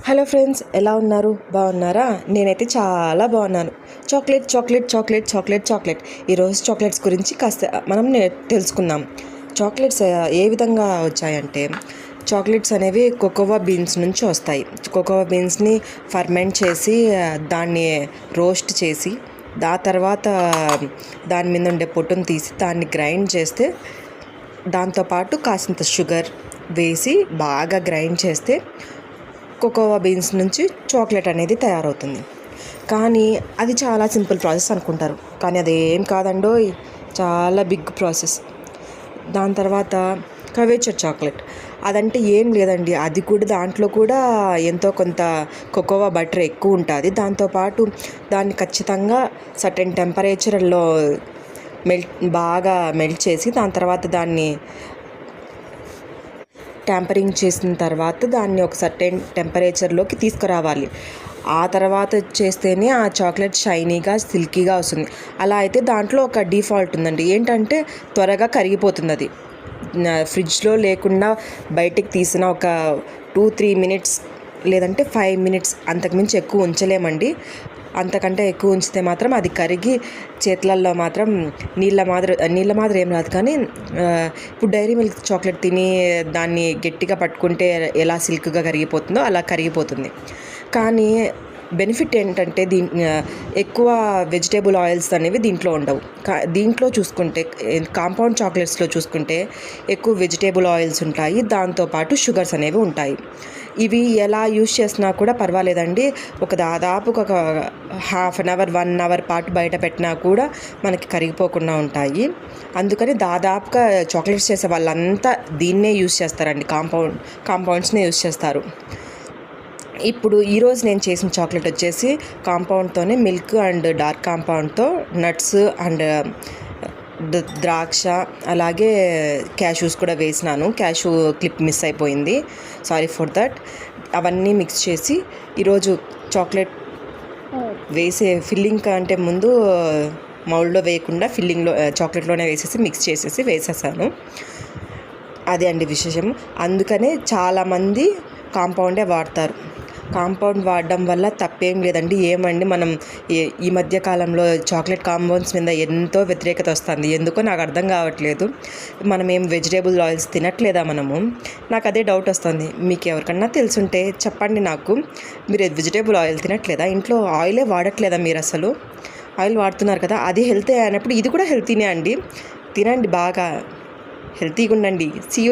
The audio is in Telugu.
హలో ఫ్రెండ్స్, ఎలా ఉన్నారు? బాగున్నారా? నేనైతే చాలా బాగున్నాను. Chocolate chocolate chocolate chocolate chocolate ఈరోజు చాక్లెట్స్ గురించి కాస్త మనం తెలుసుకుందాం. చాక్లెట్స్ ఏ విధంగా వచ్చాయంటే, చాక్లెట్స్ అనేవి కోకోవా బీన్స్ నుంచి వస్తాయి. కోకోవా బీన్స్ని ఫర్మెంట్ చేసి దాన్ని రోస్ట్ చేసి తర్వాత దాని మీద ఉండే పొట్టును తీసి దాన్ని గ్రైండ్ చేస్తే, దాంతోపాటు కాసింత షుగర్ వేసి బాగా గ్రైండ్ చేస్తే కోకోవా బీన్స్ నుంచి చాక్లెట్ అనేది తయారవుతుంది. కానీ అది చాలా సింపుల్ ప్రాసెస్ అనుకుంటారు, కానీ అదేం కాదండోయ్, చాలా బిగ్ ప్రాసెస్. దాని తర్వాత కవేచర్ చాక్లెట్, అదంటే ఏం లేదండి, అది కూడా దాంట్లో కూడా ఎంతో కొంత కోకోవా బటర్ ఎక్కువ ఉంటుంది. దాంతోపాటు దాన్ని ఖచ్చితంగా సర్టెన్ టెంపరేచర్లో బాగా మెల్ట్ చేసి దాని తర్వాత దాన్ని ట్యాంపరింగ్ చేసిన తర్వాత దాన్ని ఒక సర్టెన్ టెంపరేచర్లోకి తీసుకురావాలి. ఆ తర్వాత చేస్తేనే ఆ చాక్లెట్ షైనీగా సిల్కీగా వస్తుంది. అలా అయితే దాంట్లో ఒక డిఫాల్ట్ ఉందండి, ఏంటంటే త్వరగా కరిగిపోతుంది. అది ఫ్రిడ్జ్లో లేకుండా బయటికి తీసిన ఒక 2-3 మినిట్స్ లేదంటే 5 మినిట్స్, అంతకుమించి ఎక్కువ ఉంచలేమండి. అంతకంటే ఎక్కువ ఉంచితే మాత్రం అది కరిగి చేతులల్లో మాత్రం నీళ్ళ మాదిరి ఏం రాదు. కానీ ఇప్పుడు డైరీ మిల్క్ చాక్లెట్ తిని దాన్ని గట్టిగా పట్టుకుంటే ఎలా సిల్క్గా కరిగిపోతుందో అలా కరిగిపోతుంది. కానీ బెనిఫిట్ ఏంటంటే ఎక్కువ వెజిటేబుల్ ఆయిల్స్ అనేవి దీంట్లో ఉండవు. దీంట్లో చూసుకుంటే కాంపౌండ్ చాక్లెట్స్లో చూసుకుంటే ఎక్కువ వెజిటేబుల్ ఆయిల్స్ ఉంటాయి, దాంతోపాటు షుగర్స్ అనేవి ఉంటాయి. ఇవి ఎలా యూస్ చేసినా కూడా పర్వాలేదండి, దాదాపు ఒక ½ అన్ అవర్ 1 అవర్ పాటు బయట పెట్టినా కూడా మనకి కరిగిపోకుండా ఉంటాయి. అందుకని దాదాపుగా చాక్లెట్స్ చేసే వాళ్ళంతా దీన్నే యూస్ చేస్తారండి, కాంపౌండ్స్నే యూస్ చేస్తారు. ఇప్పుడు ఈరోజు నేను చేసిన చాక్లెట్ వచ్చేసి కాంపౌండ్తోనే, మిల్క్ అండ్ డార్క్ కాంపౌండ్తో నట్స్ అండ్ ద్రాక్ష అలాగే క్యాష్యూస్ కూడా వేసినాను. క్యాష్యూ క్లిప్ మిస్ అయిపోయింది, సారీ ఫర్ దట్. అవన్నీ మిక్స్ చేసి ఈరోజు చాక్లెట్ వేసే ఫిల్లింగ్ కంటే ముందు మౌల్డ్లో వేయకుండా ఫిల్లింగ్లో చాక్లెట్లోనే మిక్స్ చేసేసి వేసేసాను. అదే అండి విశేషం. అందుకనే చాలామంది కాంపౌండే వాడతారు. కాంపౌండ్ వాడడం వల్ల తప్పేం లేదండి. ఏమండి, మనం ఈ మధ్య కాలంలో చాక్లెట్ కాంపౌండ్స్ మీద ఎంతో వ్యతిరేకత వస్తుంది. ఎందుకో నాకు అర్థం కావట్లేదు. మనం ఏం వెజిటేబుల్ ఆయిల్స్ తినట్లేదా మనము? నాకు అదే డౌట్ వస్తుంది. మీకు ఎవరికన్నా తెలుసుంటే చెప్పండి నాకు. మీరు వెజిటేబుల్ ఆయిల్ తినట్లేదా? ఇంట్లో ఆయిలే వాడట్లేదా మీరు? అసలు ఆయిల్ వాడుతున్నారు కదా, అది హెల్తీ అయినప్పుడు ఇది కూడా హెల్తీనే అండి. తినండి, బాగా హెల్తీగా ఉండండి. See you.